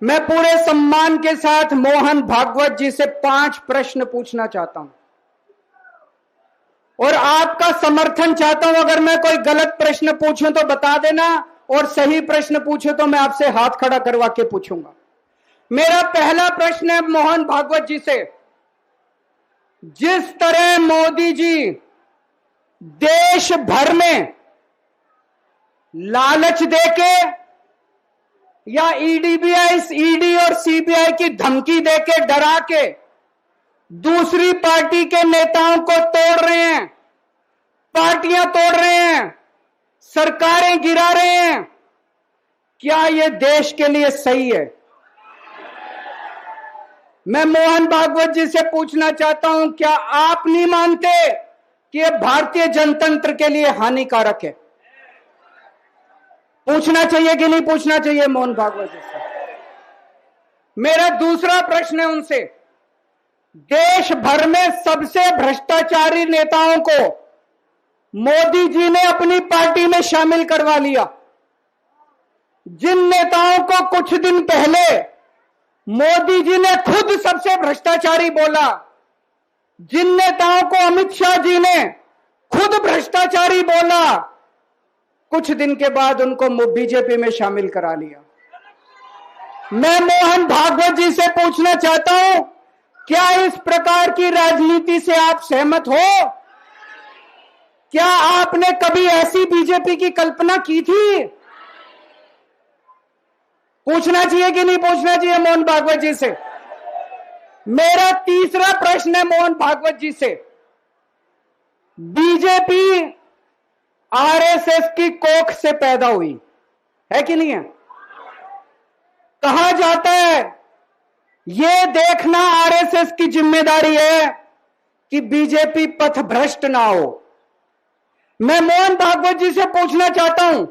मैं पूरे सम्मान के साथ मोहन भागवत जी से 5 प्रश्न पूछना चाहता हूं और आपका समर्थन चाहता हूं। अगर मैं कोई गलत प्रश्न पूछूं तो बता देना, और सही प्रश्न पूछूं तो मैं आपसे हाथ खड़ा करवा के पूछूंगा। मेरा पहला प्रश्न है मोहन भागवत जी से। जिस तरह मोदी जी देश भर में लालच देके या ईडी और सीबीआई की धमकी देके, डरा के दूसरी पार्टी के नेताओं को तोड़ रहे हैं, पार्टियां तोड़ रहे हैं, सरकारें गिरा रहे हैं, क्या यह देश के लिए सही है? मैं मोहन भागवत जी से पूछना चाहता हूं, क्या आप नहीं मानते कि यह भारतीय जनतंत्र के लिए हानिकारक है? पूछना चाहिए कि नहीं पूछना चाहिए मोहन भागवत जी से? मेरा दूसरा प्रश्न है उनसे। देश भर में सबसे भ्रष्टाचारी नेताओं को मोदी जी ने अपनी पार्टी में शामिल करवा लिया। जिन नेताओं को कुछ दिन पहले मोदी जी ने खुद सबसे भ्रष्टाचारी बोला, जिन नेताओं को अमित शाह जी ने खुद भ्रष्टाचारी बोला, कुछ दिन के बाद उनको बीजेपी में शामिल करा लिया। मैं मोहन भागवत जी से पूछना चाहता हूं, क्या इस प्रकार की राजनीति से आप सहमत हो? क्या आपने कभी ऐसी बीजेपी की कल्पना की थी? पूछना चाहिए कि नहीं पूछना चाहिए मोहन भागवत जी से? मेरा तीसरा प्रश्न है मोहन भागवत जी से। बीजेपी आरएसएस की कोख से पैदा हुई है कि नहीं है? कहा जाता है यह देखना आरएसएस की जिम्मेदारी है कि बीजेपी पथभ्रष्ट ना हो। मैं मोहन भागवत जी से पूछना चाहता हूं,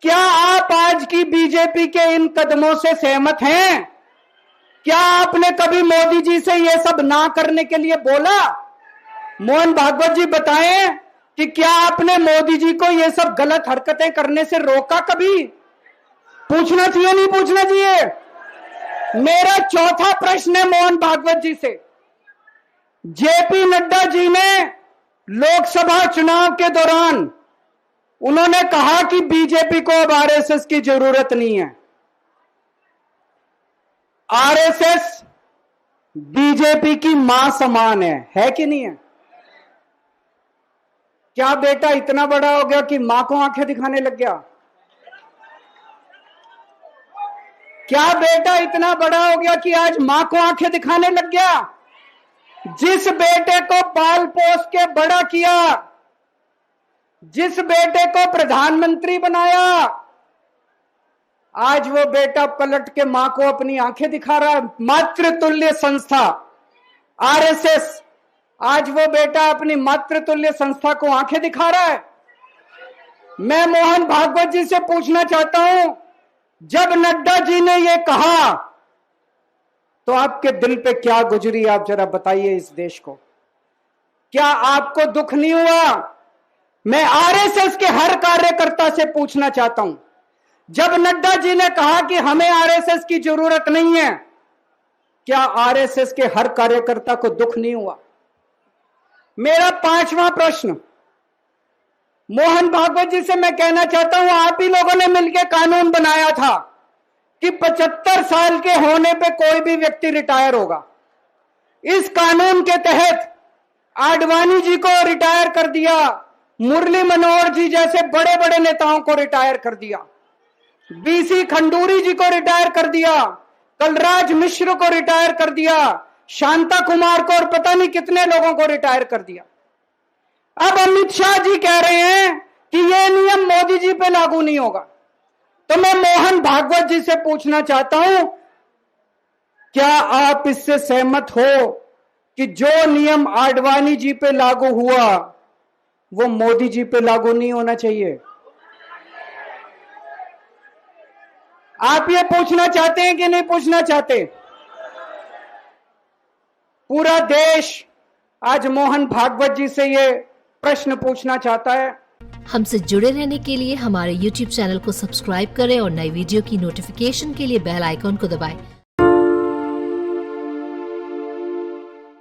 क्या आप आज की बीजेपी के इन कदमों से सहमत हैं? क्या आपने कभी मोदी जी से यह सब ना करने के लिए बोला? मोहन भागवत जी बताएं कि क्या आपने मोदी जी को यह सब गलत हरकतें करने से रोका कभी? पूछना चाहिए नहीं पूछना चाहिए? मेरा चौथा प्रश्न है मोहन भागवत जी से। जेपी नड्डा जी ने लोकसभा चुनाव के दौरान उन्होंने कहा कि बीजेपी को अब आरएसएस की जरूरत नहीं है। आरएसएस बीजेपी की मां समान है कि नहीं है? क्या बेटा इतना बड़ा हो गया कि मां को आंखें दिखाने लग गया? क्या बेटा इतना बड़ा हो गया कि आज मां को आंखें दिखाने लग गया? जिस बेटे को पाल पोस के बड़ा किया, जिस बेटे को प्रधानमंत्री बनाया, आज वो बेटा पलट के मां को अपनी आंखें दिखा रहा है। मातृतुल्य संस्था आरएसएस, आज वो बेटा अपनी मातृतुल्य संस्था को आंखें दिखा रहा है। मैं मोहन भागवत जी से पूछना चाहता हूं, जब नड्डा जी ने ये कहा तो आपके दिल पे क्या गुजरी, आप जरा बताइए इस देश को। क्या आपको दुख नहीं हुआ? मैं आरएसएस के हर कार्यकर्ता से पूछना चाहता हूं, जब नड्डा जी ने कहा कि हमें आरएसएस की जरूरत नहीं है, क्या आरएसएस के हर कार्यकर्ता को दुख नहीं हुआ? मेरा पांचवा प्रश्न मोहन भागवत जी से मैं कहना चाहता हूं, आप ही लोगों ने मिलकर कानून बनाया था कि 75 साल के होने पे कोई भी व्यक्ति रिटायर होगा। इस कानून के तहत आडवाणी जी को रिटायर कर दिया, मुरली मनोहर जी जैसे बड़े बड़े नेताओं को रिटायर कर दिया, बीसी खंडूरी जी को रिटायर कर दिया, कलराज मिश्र को रिटायर कर दिया, शांता कुमार को और पता नहीं कितने लोगों को रिटायर कर दिया। अब अमित शाह जी कह रहे हैं कि यह नियम मोदी जी पे लागू नहीं होगा। तो मैं मोहन भागवत जी से पूछना चाहता हूं, क्या आप इससे सहमत हो कि जो नियम आडवाणी जी पे लागू हुआ वो मोदी जी पे लागू नहीं होना चाहिए? आप ये पूछना चाहते हैं कि नहीं पूछना चाहते? पूरा देश आज मोहन भागवत जी से ये प्रश्न पूछना चाहता है। हमसे जुड़े रहने के लिए हमारे YouTube चैनल को सब्सक्राइब करें और नई वीडियो की नोटिफिकेशन के लिए बेल आइकॉन को दबाएं।